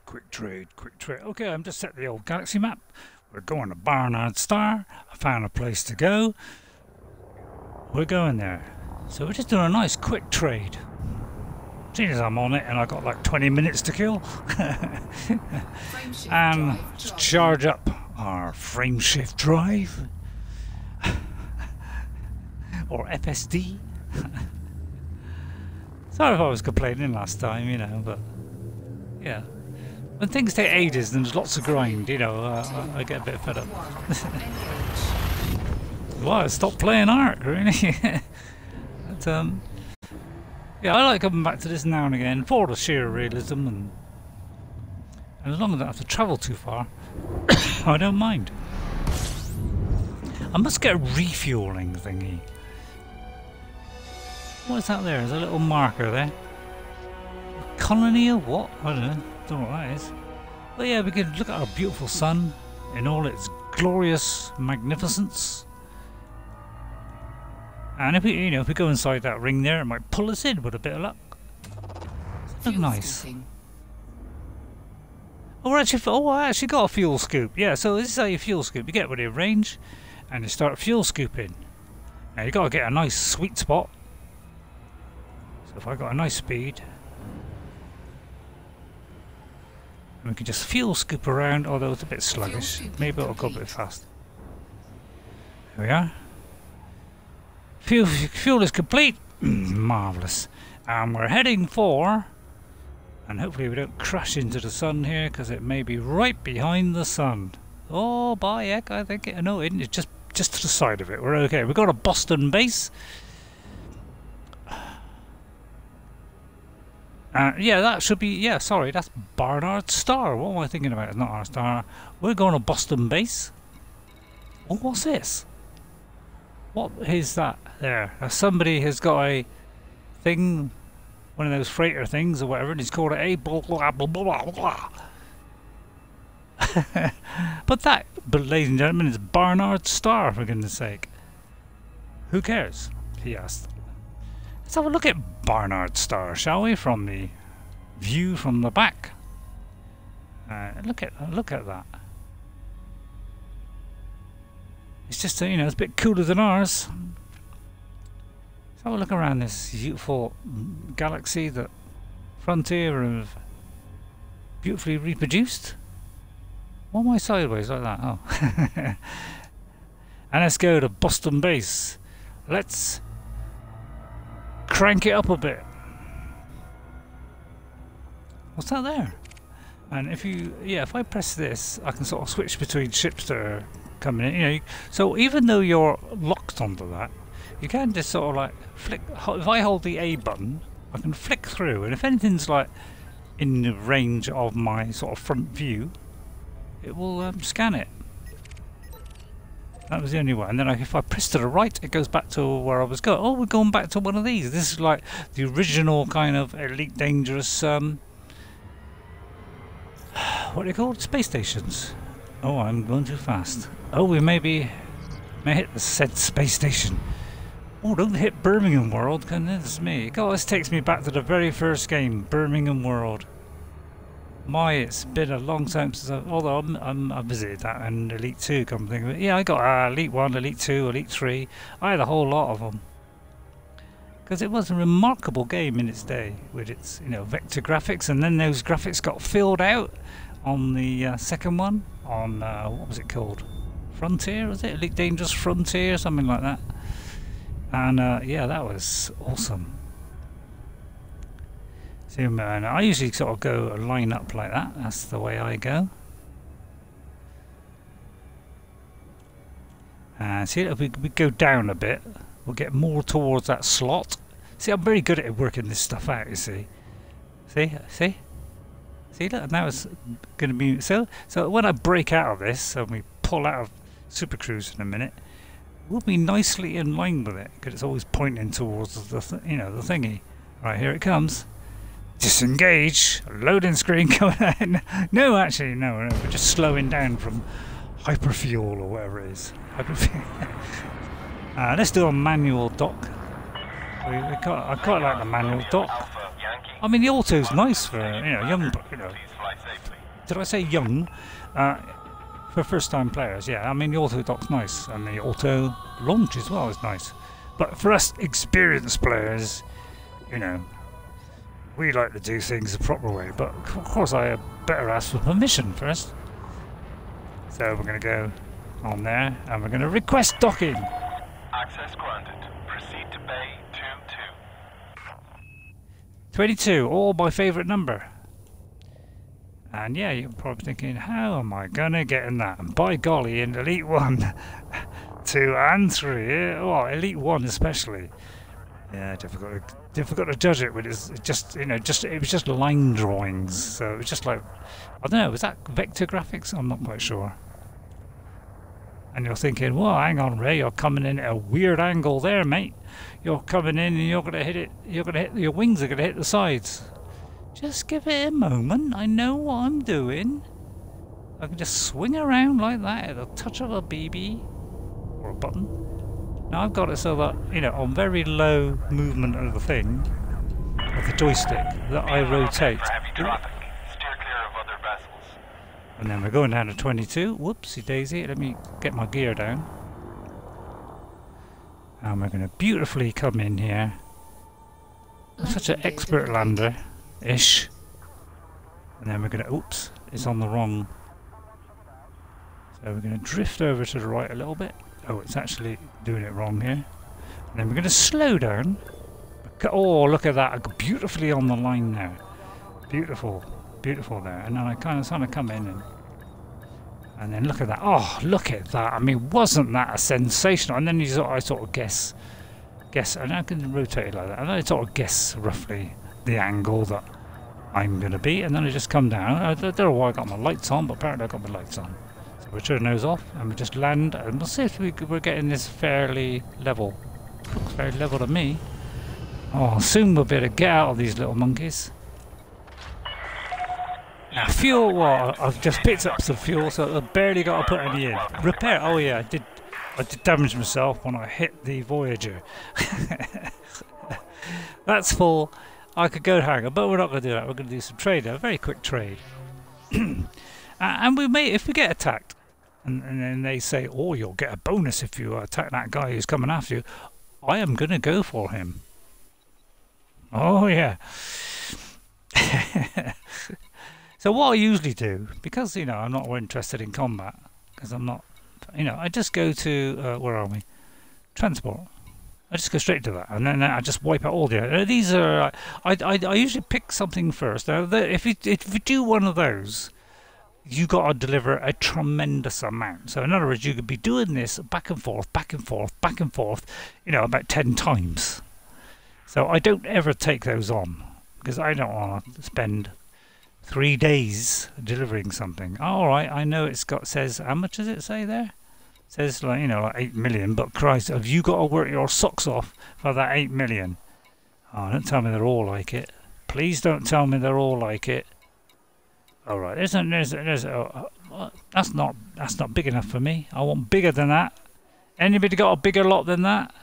quick trade. Okay, I'm just set the old galaxy map. We're going to Barnard Star. I found a place to go. We're going there. So we're just doing a nice quick trade. Seeing as I'm on it and I've got like 20 minutes to kill. And just charge up our frameshift drive. Or FSD. Sorry if I was complaining last time, you know, but yeah. When things take ages and there's lots of grind, you know, I get a bit fed up. Well, I stopped playing Ark, really. But, yeah, I like coming back to this now and again for the sheer realism, and as long as I don't have to travel too far, I don't mind. I must get a refueling thingy. What's that there? There's a little marker there. A colony of what? I don't know what that is. But yeah, we can look at our beautiful sun in all its glorious magnificence. And if we, you know, if we go inside that ring there, it might pull us in with a bit of luck. Look nice. Oh, I actually got a fuel scoop. Yeah, so this is how you fuel scoop. You get within range, and you start fuel scooping. Now you got to get a nice sweet spot. So if I got a nice speed, and we can just fuel scoop around. Although it's a bit sluggish, maybe it'll go a bit fast. There we are. Fuel is complete. Marvellous. And we're heading for, and hopefully we don't crash into the sun here, because it may be right behind the sun. Oh, by heck, I think it, no, it's just to the side of it. We're okay. We've got a Boston base. Yeah, that should be, yeah, sorry, that's Barnard Star. What am I thinking about? It's not our star. We're going to Boston base. Oh, what's this? What is that there? Somebody has got a thing, one of those freighter things or whatever, and he's called it a blah blah blah blah blah. But that, ladies and gentlemen, is Barnard Star, for goodness sake. Who cares? He asked. Let's have a look at Barnard Star, shall we? From the view from the back. Look at that. It's just, you know, it's a bit cooler than ours. Let's have a look around this beautiful galaxy that Frontier have beautifully reproduced. Why am I sideways like that? Oh. And let's go to Boston base. Let's crank it up a bit. What's that there? And if you, yeah, if I press this, I can sort of switch between ships that are coming in. You know, so even though you're locked onto that, you can just sort of like flick. If I hold the A button, I can flick through, and if anything's like in the range of my sort of front view, it will scan it. That was the only one. And then if I press to the right, it goes back to where I was going. Oh, we're going back to one of these. This is like the original kind of Elite Dangerous, what are they called? Space stations. Oh, I'm going too fast. Oh, we may hit the said space station. Oh, don't hit Birmingham World, goodness me. God, this takes me back to the very first game, Birmingham World. My, it's been a long time since although I visited that and Elite 2, come to think of it. Yeah, I got Elite 1, Elite 2, Elite 3. I had a whole lot of them. Because it was a remarkable game in its day, with its, you know, vector graphics, and then those graphics got filled out on the second one, on, what was it called? Frontier, was it? Elite Dangerous Frontier, something like that. And yeah, that was awesome. And I usually sort of go line up like that. That's the way I go. And see, if we go down a bit, we'll get more towards that slot. See, I'm very good at working this stuff out, you see. See, look, now it's going to be... So when I break out of this, and we pull out of Super Cruise in a minute, we'll be nicely in line with it, because it's always pointing towards the, you know, the thingy. Right, here it comes. Disengage. Loading screen going on. No, actually, no. We're just slowing down from hyperfuel or whatever it is. Let's do a manual dock. I quite like the manual dock. I mean, the auto's nice for, you know, young, you know, Did I say young? For first-time players, yeah. I mean, the auto dock's nice, and the auto launch as well is nice. But for us experienced players, you know, we like to do things the proper way. But of course, I better ask for permission first. So we're going to go on there, and we're going to request docking. Access granted. Proceed to Bay 22. 22, all my favourite number. And yeah, you're probably thinking, how am I going to get in that? And by golly, in Elite 1, 2 and 3, oh, Elite 1 especially. Yeah, difficult to judge it when it's just, you know, it was just line drawings. So it was just like, I don't know, was that vector graphics? I'm not quite sure. And you're thinking, well, hang on, Ray, you're coming in at a weird angle there, mate. You're coming in and you're going to hit it, your wings are going to hit the sides. Just give it a moment. I know what I'm doing. I can just swing around like that at the touch of a BB or a button. Now I've got it so that, you know, on very low movement of the thing, of the joystick, that I rotate. And then we're going down to 22. Whoopsie daisy. Let me get my gear down. And we're going to beautifully come in here. I'm such an expert lander. Ish. And then we're going to, oops, it's on the wrong. So we're going to drift over to the right a little bit. Oh, it's actually doing it wrong here. And then we're going to slow down. Oh, look at that, beautifully on the line now. Beautiful, beautiful there. And then I kind of come in and then look at that. Oh, look at that. I mean, wasn't that a sensational? And then I sort of guess, and I can rotate it like that. And then I sort of guess roughly the angle that I'm going to be, and then I just come down. I don't know why I got my lights on, but apparently I got my lights on. So we'll turn those off, and we just land, and we'll see if we're getting this fairly level. Looks very level to me. Oh, soon we'll be able to get out of these little monkeys. Now fuel, well, I've just picked up some fuel, so I've barely got to put any in. Repair, oh yeah, I did damage myself when I hit the Voyager. That's full. I could go to hangar, but we're not going to do that. We're going to do some trade, a very quick trade. And we may, if we get attacked, and then they say, oh, you'll get a bonus if you attack that guy who's coming after you, I am going to go for him. Oh, yeah. So what I usually do, because, you know, I'm not interested in combat, because I'm not, you know, I just go to, where are we? Transport. I just go straight to that, and then I just wipe out all the. These are. I usually pick something first. Now, if you do one of those, you got to deliver a tremendous amount. So in other words, you could be doing this back and forth, back and forth, back and forth, you know, about 10 times. So I don't ever take those on because I don't want to spend 3 days delivering something. All right, I know says how much does it say there? Says, like, you know, like 8 million, but Christ, have you got to work your socks off for that 8 million? Oh, don't tell me they're all like it. Please don't tell me they're all like it. All right, that's not big enough for me. I want bigger than that. Anybody got a bigger lot than that?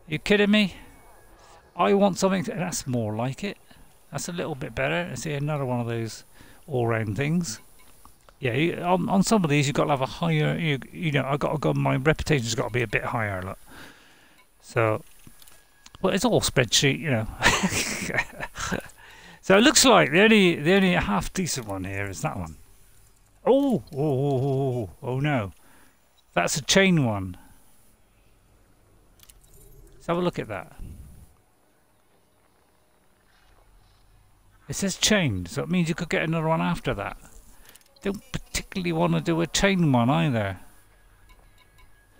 You kidding me? I want something that's more like it. That's a little bit better. I see another one of those all-round things. Yeah, on some of these you've got to have a higher, you know, my reputation's got to be a bit higher, look. So, well, it's all spreadsheet, you know. So it looks like the only half decent one here is that one. Oh no, that's a chain one. Let's have a look at that. It says chain, so it means you could get another one after that. Don't particularly want to do a chain one either.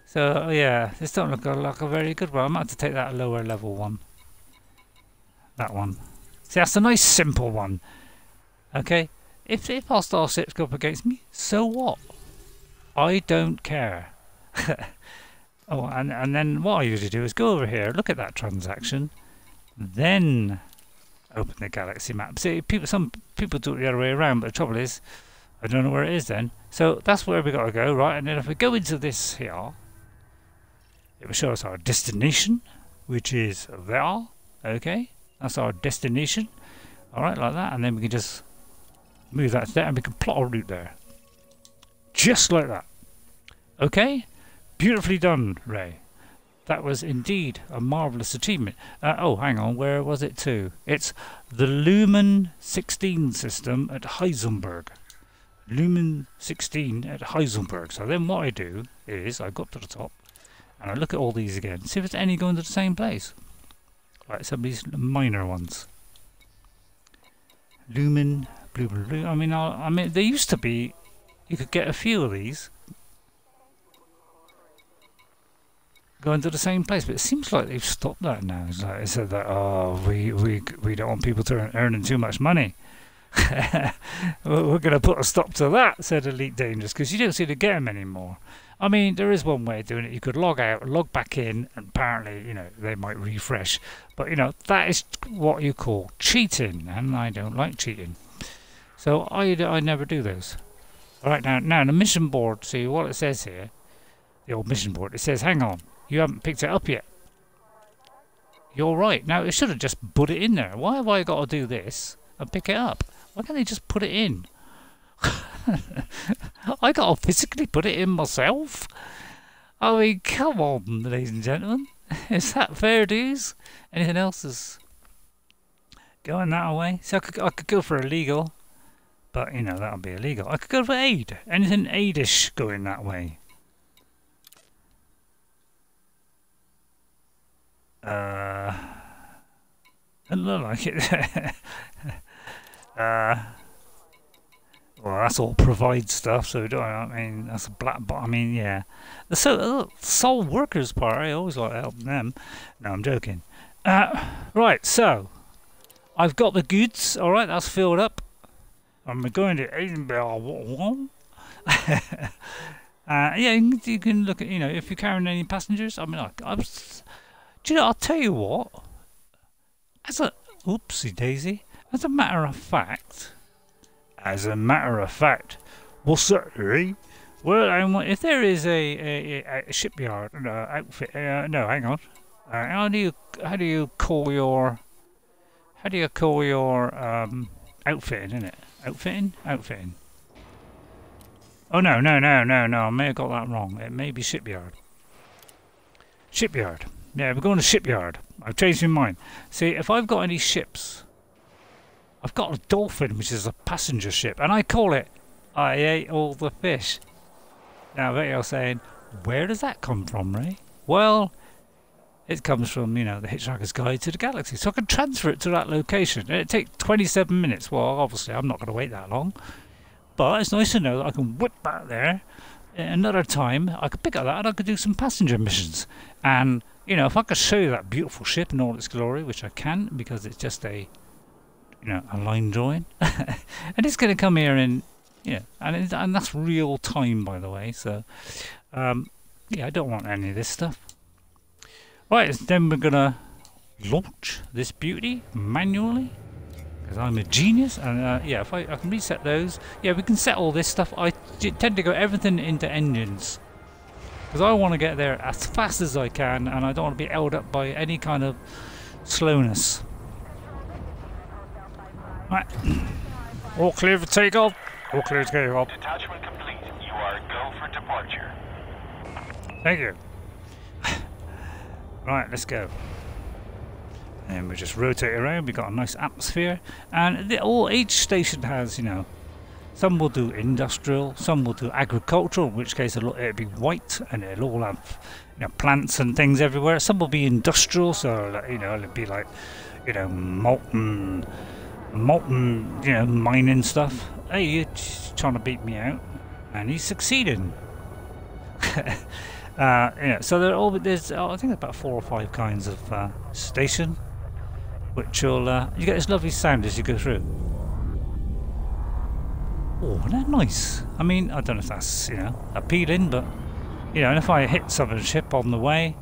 So yeah, this don't look like a very good one. I might have to take that lower level one. That one. See, that's a nice simple one. Okay, if hostile ships go up against me, so what? I don't care. Oh, and then what I usually do is go over here, look at that transaction, then open the galaxy map. See, some people do it the other way around, but the trouble is, I don't know where it is then. So that's where we got to go, right? And then if we go into this here, it will show us our destination, which is there. Okay, that's our destination. All right, like that, and then we can just Move that to there and we can plot a route there. Just like that. Okay? Beautifully done, Ray. That was indeed a marvellous achievement. Oh, hang on, where was it to? It's the Lumen 16 system at Heisenberg. Lumen 16 at Heisenberg. So then what I do is I go up to the top and I look at all these again, see if it's any going to the same place. Like some of these minor ones. Lumen, blue. I mean, there used to be, you could get a few of these going to the same place, but it seems like they've stopped that now. It's like they said that, oh, we don't want people to earning too much money. We're going to put a stop to that, said Elite Dangerous, because you don't seem to get them anymore. I mean, there is one way of doing it. You could log out, log back in, and apparently, you know, they might refresh. But, you know, that is what you call cheating, and I don't like cheating. So I never do those. All right, now the mission board, see what it says here, the old mission board, it says, hang on, you haven't picked it up yet. You're right. Now, it should have just put it in there. Why have I got to do this and pick it up? Why can't they just put it in? I got to physically put it in myself? I mean, come on, ladies and gentlemen. Is that fair dues? Anything else is going that way? So I could go for illegal, but, you know, that would be illegal. I could go for aid. Anything aidish going that way. Doesn't look like it. Well, that's all provide stuff, so I mean, that's a black bot. I mean, yeah. The Soul Workers part, I always like helping them. No, I'm joking. Right, so I've got the goods. All right, that's filled up. I'm going to Edinburgh. Yeah, you can look at, you know, if you're carrying any passengers. I mean, do you know? I'll tell you what. Oopsie daisy. As a matter of fact, what's that, eh? Well, if there is a shipyard outfit, no, hang on. How do you call your outfitting? In it, outfitting. Oh no! I may have got that wrong. It may be shipyard. Shipyard. Yeah, we're going to shipyard. I've changed my mind. See, if I've got any ships, I've got a Dolphin, which is a passenger ship, and I call it I Ate All the Fish. Now, I bet you're saying, where does that come from, Ray? Well, it comes from, you know, the Hitchhiker's Guide to the Galaxy. So I can transfer it to that location. And it takes 27 minutes. Well, obviously, I'm not going to wait that long. But it's nice to know that I can whip back there another time. I could pick up that and I could do some passenger missions. And, you know, if I could show you that beautiful ship in all its glory, which I can, because it's just a, you know, a line drawing. And it's going to come here in, yeah, and that's real time, by the way. So, yeah, I don't want any of this stuff. Right, then we're going to launch this beauty manually. Because I'm a genius. And, yeah, if I can reset those. Yeah, we can set all this stuff. I tend to go everything into engines. Because I want to get there as fast as I can. And I don't want to be held up by any kind of slowness. Right. All clear for takeoff. All clear to takeoff. Detachment complete. You are go for departure. Thank you. Right, let's go. And we just rotate around. We've got a nice atmosphere. And each station has, you know, some will do industrial, some will do agricultural, in which case it'll be white and it'll all have, you know, plants and things everywhere. Some will be industrial, so, you know, it'll be like, you know, molten, you know, mining stuff. Hey, you're trying to beat me out, and he's succeeding. You know, so there's I think about 4 or 5 kinds of station, which will you get this lovely sound as you go through. Oh, isn't that nice? I mean, I don't know if that's, you know, appealing, but, you know, and if I hit some of the ship on the way,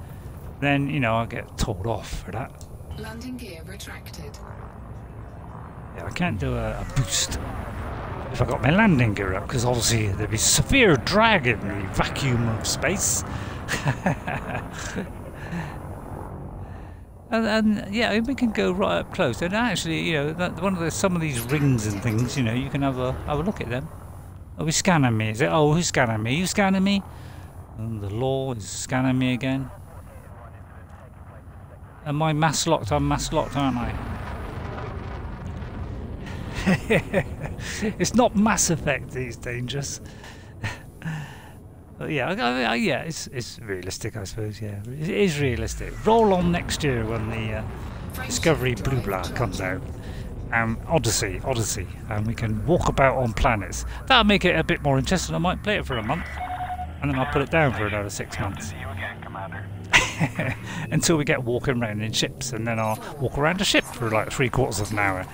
then, you know, I'll get told off for that. Landing gear retracted. Yeah, I can't do a boost if I got my landing gear up, because obviously there'd be severe drag in the vacuum of space. And yeah, we can go right up close. And actually, you know, some of these rings and things, you know, you can have a look at them. Are we scanning me? Is it? Oh, who's scanning me? You scanning me? And the law is scanning me again. Am I mass locked? I'm mass locked, aren't I? It's not Mass Effect. It's dangerous. But yeah, yeah, it's realistic, I suppose. Yeah, it is realistic. Roll on next year when the Discovery Blue Blah comes out. Odyssey, and we can walk about on planets. That'll make it a bit more interesting. I might play it for a month, and then I'll put it down for another 6 months. See you again, Commander. Until we get walking around in ships, and then I'll walk around a ship for like 3/4 of an hour.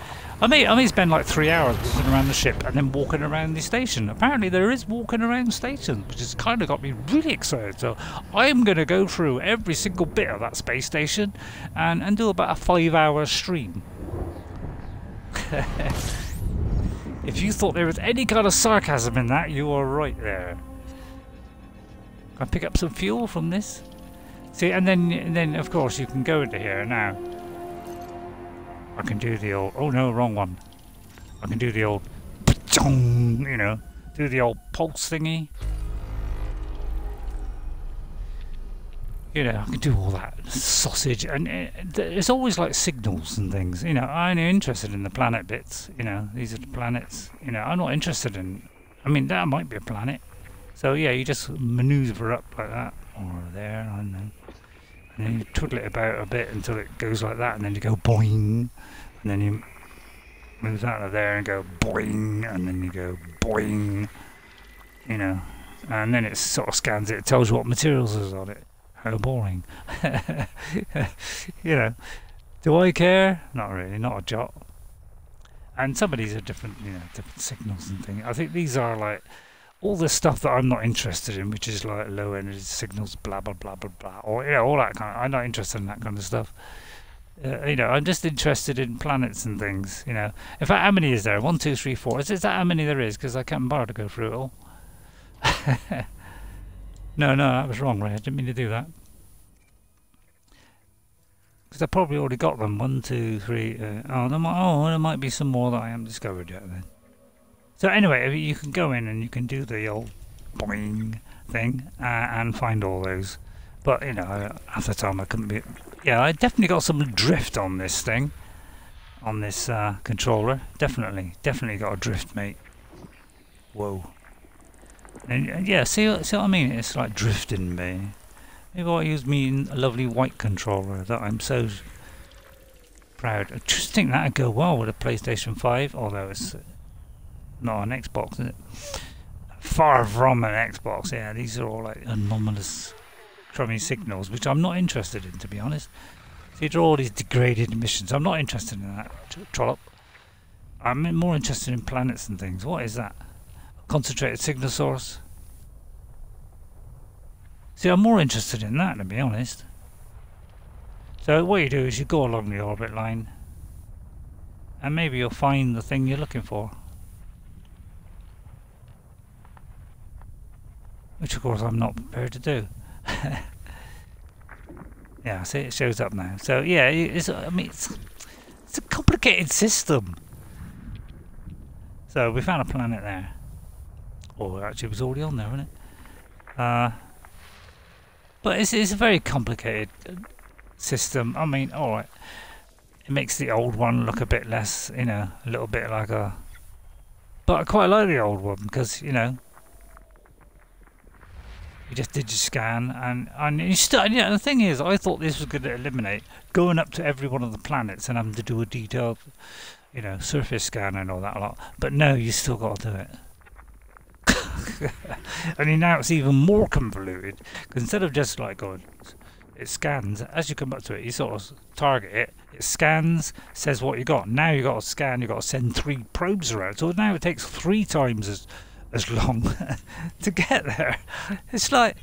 I may spend like 3 hours walking around the ship and then walking around the station. Apparently there is walking around stations, which has kind of got me really excited. So I'm going to go through every single bit of that space station and do about a 5-hour stream. If you thought there was any kind of sarcasm in that, you are right there. Can I pick up some fuel from this? See, and then of course you can go into here now. I can do the old, oh no, wrong one. I can do the old, you know, do the old pulse thingy. You know, I can do all that sausage, and there's always like signals and things. You know, I'm interested in the planet bits. You know, these are the planets. You know, I'm not interested in. I mean, that might be a planet. So yeah, you just maneuver up like that, or there, I don't know. And then you twiddle it about a bit until it goes like that, and then you go boing, and then you move that to there and go boing, and then you go boing, you know, and then it sort of scans it, tells you what materials is on it. How boring. You know, do I care? Not really, not a jot. And some of these are different, you know, different signals and things. I think these are like all the stuff that I'm not interested in, which is like low energy signals, blah blah blah blah blah, or you know, all that kind of. I'm not interested in that kind of stuff. You know, I'm just interested in planets and things. You know, in fact, how many is there? 1, 2, 3, 4. Is that how many there is? Because I can't bother to go through it all. No, that was wrong, Ray. I didn't mean to do that. Because I probably already got them. 1, 2, 3. There might be some more that I haven't discovered yet. Then. So anyway, you can go in and you can do the old boing thing and find all those. But you know, at the time I couldn't be. Yeah, I definitely got some drift on this thing, on this controller. Definitely got a drift, mate. Whoa. And yeah, see what I mean? It's like drifting me. Maybe I'll use me a lovely white controller that I'm so proud. I just think that'd go well with a PlayStation 5, although it's not an Xbox, is it? Far from an Xbox, yeah. These are all like anomalous crummy signals, which I'm not interested in, to be honest. See, they're all these degraded emissions. I'm not interested in that, trollop. I'm more interested in planets and things. What is that? Concentrated signal source. See, I'm more interested in that, to be honest. So what you do is you go along the orbit line and maybe you'll find the thing you're looking for. Which of course I'm not prepared to do. Yeah, see, it shows up now. So yeah, it's a complicated system. So we found a planet there. Oh, actually, it was already on there, wasn't it? But it's a very complicated system. I mean, all right, it makes the old one look a bit less, you know, a little bit like a. But I quite like the old one because, you know, you just did your scan and you still. Yeah, the thing is, I thought this was going to eliminate going up to every one of the planets and having to do a detailed, you know, surface scan and all that a lot. But no, you still got to do it. And now it's even more convoluted because instead of just like going, it scans as you come up to it, you sort of target it, it scans, says what you got. Now you got to scan, you got to send 3 probes around, so now it takes 3 times as long to get there. It's like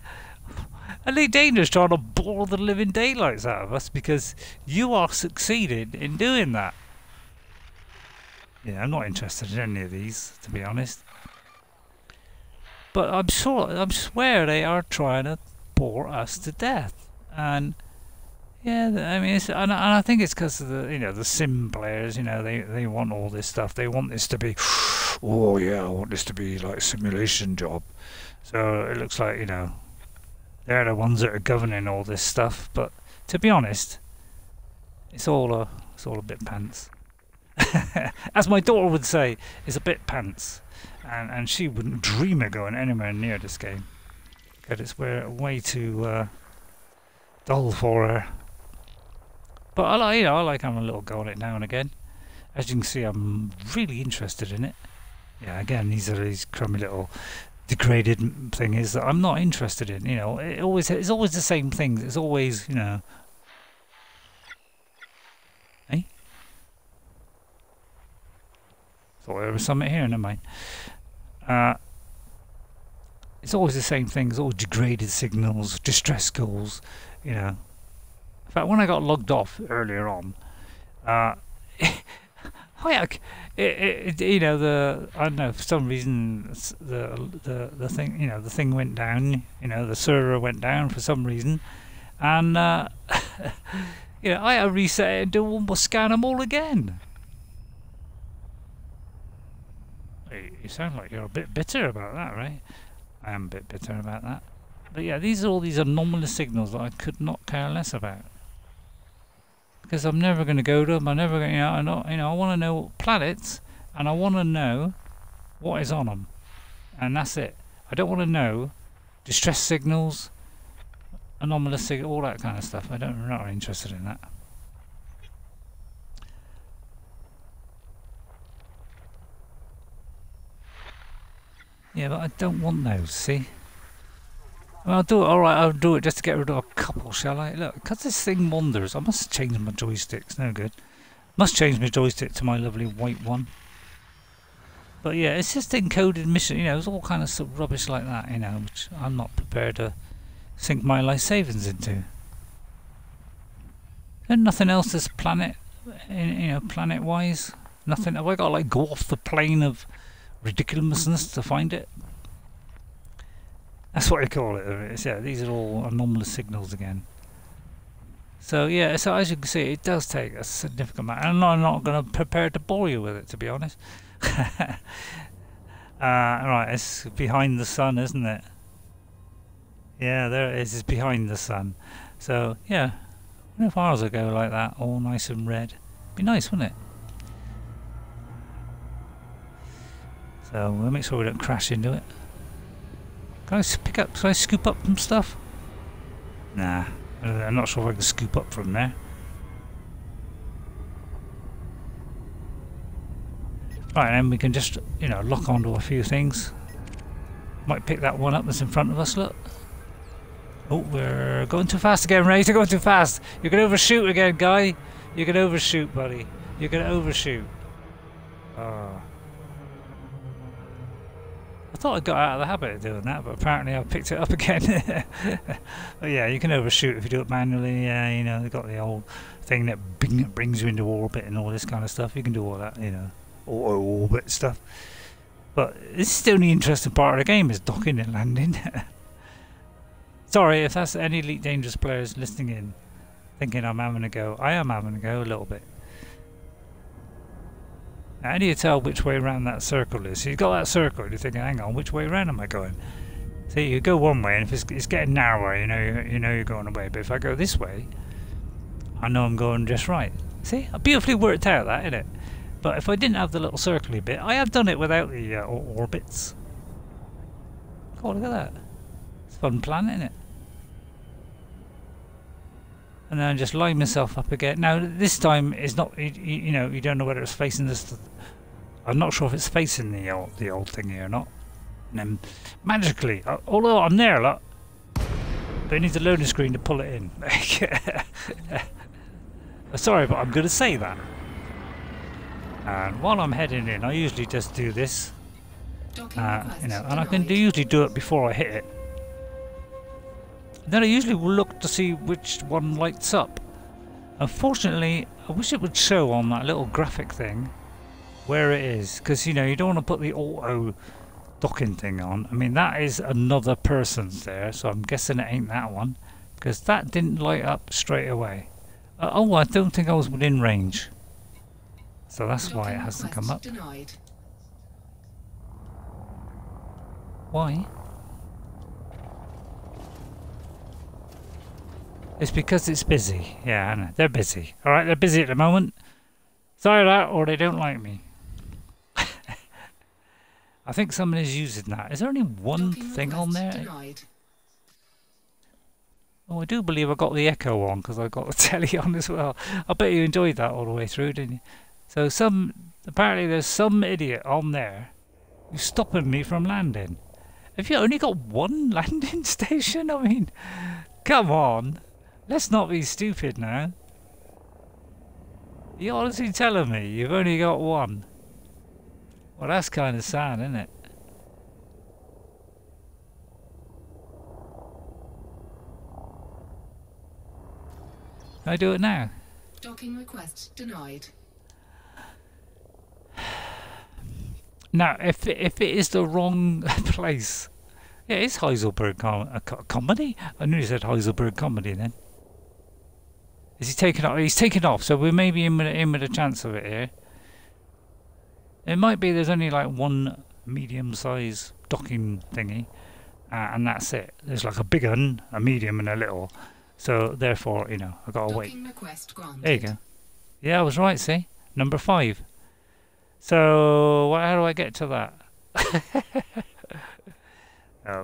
Elite Danger's trying to bore the living daylights out of us because you are succeeding in doing that. Yeah, I'm not interested in any of these, to be honest. But I swear they are trying to bore us to death. And, Yeah, I mean, and I think it's because of the sim players. They want all this stuff. They want this to be, oh yeah, I want this to be like a simulation job. So it looks like they're the ones that are governing all this stuff. But to be honest, it's all a bit pants. As my daughter would say, it's a bit pants, and she wouldn't dream of going anywhere near this game because it's way too dull for her. But I like having a little go at it now and again. As you can see, I'm really interested in it. Yeah, again, these are these crummy little degraded thingies that I'm not interested in. It's always the same things. It's always, Hey? Thought there was something here, never mind. It's always the same things, all degraded signals, distress calls, In fact, when I got logged off earlier on, I don't know, for some reason the thing the thing went down, the server went down for some reason, and I had to reset it and scan them all again. You sound like you're a bit bitter about that, right? I am a bit bitter about that. But yeah, these are all these anomalous signals that I could not care less about. Because I'm never going to go to them. I'm never going. I want to know planets, and I want to know what is on them, and that's it. I don't want to know distress signals, anomalous signals, all that kind of stuff. I'm not interested in that. Yeah, but I don't want those. See. Well, I'll do it. Alright, I'll do it just to get rid of a couple, shall I? Look, because this thing wanders, I must change my joysticks. No good. Must change my joystick to my lovely white one. But yeah, it's just encoded mission. It's all kind of rubbish like that, which I'm not prepared to sink my life savings into. There's nothing else this planet, planet-wise. Nothing. Have I got to like go off the plane of ridiculousness to find it? That's what I call it. Yeah, these are all anomalous signals again. So yeah, so as you can see, it does take a significant amount. And I'm not going to prepare to bore you with it, to be honest. Right, it's behind the sun, isn't it? Yeah, there it is. It's behind the sun. So yeah, what if ours would go like that, all nice and red? Be nice, wouldn't it? So we'll make sure we don't crash into it. Can I scoop up some stuff? Nah, I'm not sure if I can scoop up from there. Right, then we can just, lock onto a few things. Might pick that one up that's in front of us, look. Oh, we're going too fast again, Ray. You're going too fast. You're going to overshoot again, guy. You're going to overshoot, buddy. You're going to overshoot. Oh. I thought I got out of the habit of doing that, but apparently I've picked it up again. But yeah, you can overshoot if you do it manually. Yeah, they've got the old thing that brings you into orbit and all this kind of stuff. You can do all that, auto orbit stuff. But this is the only interesting part of the game, is docking and landing. Sorry if that's any Elite Dangerous players listening in, thinking I'm having a go. I am having a go a little bit. How do you tell which way around that circle is? So you've got that circle, you're thinking, hang on, which way around am I going? See, you go one way, and if it's getting narrower, you know you're going away. But if I go this way, I know I'm going just right. See, I beautifully worked out that, isn't it? But if I didn't have the little circly bit, I have done it without the orbits. Oh, look at that. It's a fun planet, isn't it? And then I just line myself up again. Now this time it's not. You don't know whether it's facing this. I'm not sure if it's facing the old thingy or not. And then magically, although I'm there, look, but it needs a loading screen to pull it in. Sorry, but I'm going to say that. And while I'm heading in, I usually just do this. And I can usually do it before I hit it. Then I usually will look to see which one lights up. Unfortunately, I wish it would show on that little graphic thing where it is, because you don't want to put the auto docking thing on. I mean, that is another person's there, so I'm guessing it ain't that one, because that didn't light up straight away. Oh, I don't think I was within range. So that's why it Docking hasn't come up. request denied. Why? It's because it's busy. Yeah, I know. They're busy. Alright, they're busy at the moment. It's either that or they don't like me. I think somebody's using that. Is there only one Docking thing on request there? denied. Oh, I do believe I got the echo on because I got the telly on as well. I bet you enjoyed that all the way through, didn't you? So apparently there's some idiot on there who's stopping me from landing. Have you only got one landing station? I mean, come on. Let's not be stupid now. You're honestly telling me you've only got one? Well, that's kind of sad, isn't it? Can I do it now? Docking request denied. Now, if it is the wrong place, yeah, it's Heidelberg comedy. I knew you said Heidelberg comedy then. Is he taking off? He's taking off, so we may be in with a chance of it here. It might be there's only like one medium-sized docking thingy, and that's it. There's like a big one, a medium, and a little. So therefore, you know, I gotta wait. Docking request granted. There you go. Yeah, I was right. See, number 5. So how do I get to that?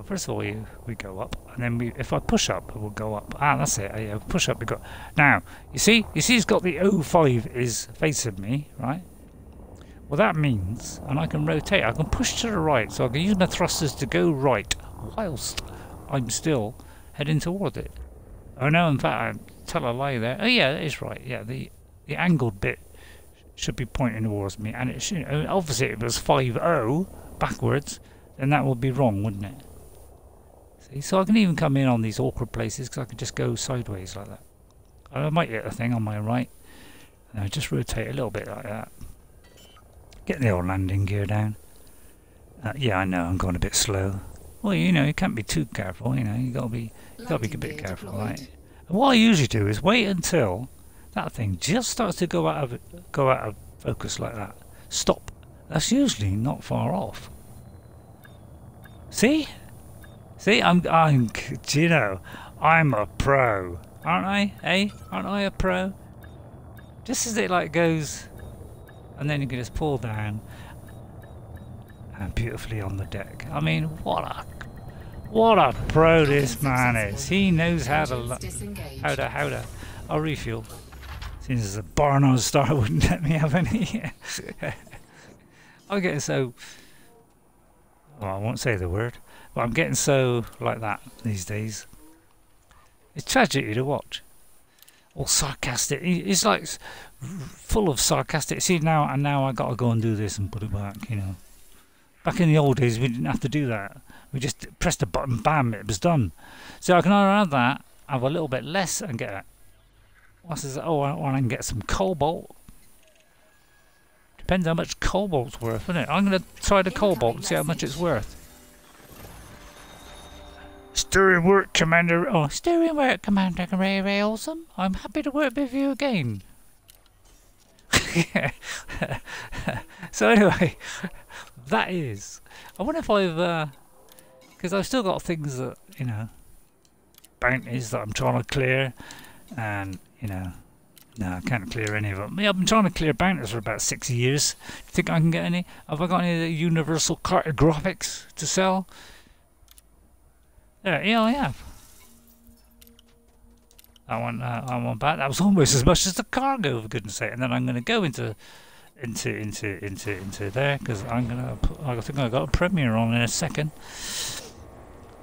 First of all, we go up, and then if I push up, it will go up. Ah, that's it. Yeah, push up. We got now. You see, it's got the 05 is facing me, right? Well, that means, and I can rotate. I can push to the right, so I can use my thrusters to go right, whilst I'm still heading toward it. Oh no, in fact, I tell a lie there. Oh yeah, it is right. Yeah, the angled bit should be pointing towards me, and it should. Obviously, if it was 50 backwards, then that would be wrong, wouldn't it? See, so I can even come in on these awkward places because I can just go sideways like that. I might hit a thing on my right, and I just rotate a little bit like that. Get the old landing gear down. Yeah, I know I'm going a bit slow. Well, you know, you can't be too careful. You know, you gotta be a bit careful, right? And what I usually do is wait until that thing just starts to go out of focus like that. Stop. That's usually not far off. See, I'm. Do you know, I'm a pro, aren't I? Eh? Aren't I a pro? Just as it like goes, and then you can just pull down, and beautifully on the deck. I mean, what a pro this man is. He knows how to. I'll refuel. Since there's a Barnard Star wouldn't let me have any. I'm getting so. Well, I won't say the word, but I'm getting so like that these days. It's tragedy to watch. All sarcastic. It's like full of sarcastic. See now I gotta go and do this and put it back. You know. Back in the old days, we didn't have to do that. We just pressed a button, bam, it was done. So I can either have that, have a little bit less, and get what's this? Oh, I can get some cobalt. Depends how much cobalt's worth, isn't it? I'm going to try the cobalt and see how much it's worth. Steering work, Commander. Oh, steering work, Commander RayRay Awesome. I'm happy to work with you again. So anyway, that is. I wonder if I've, because I've still got things that, you know, bounties that I'm trying to clear, and you know. No, I can't clear any of them. Yeah, I've been trying to clear bounties for about 6 years. Do you think I can get any? Have I got any of the universal cartographics to sell? Yeah, I have. I want back. That was almost as much as the cargo, for goodness sake. And then I'm going to go into there because I think I got a premiere on in a second.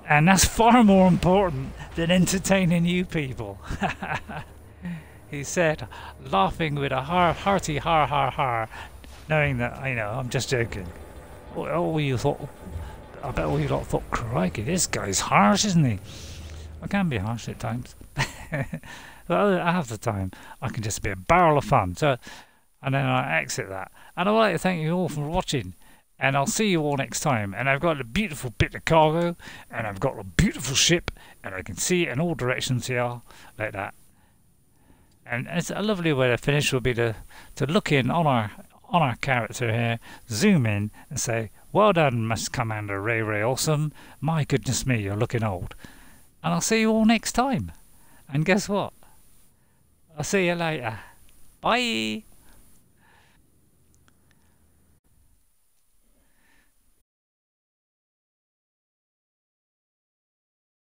And that's far more important than entertaining you people. He said, laughing with a hearty har, knowing that, you know, I'm just joking. Oh, you thought, I bet all you lot thought, crikey, this guy's harsh, isn't he? I can be harsh at times. But half the time, I can just be a barrel of fun. So, and then I exit that. And I would like to thank you all for watching. And I'll see you all next time. And I've got a beautiful bit of cargo, and I've got a beautiful ship, and I can see it in all directions here, like that. And it's a lovely way to finish would be to look in on our character here, zoom in and say, well done, Miss Commander RayRay Awesome. My goodness me, you're looking old. And I'll see you all next time. And guess what? I'll see you later. Bye.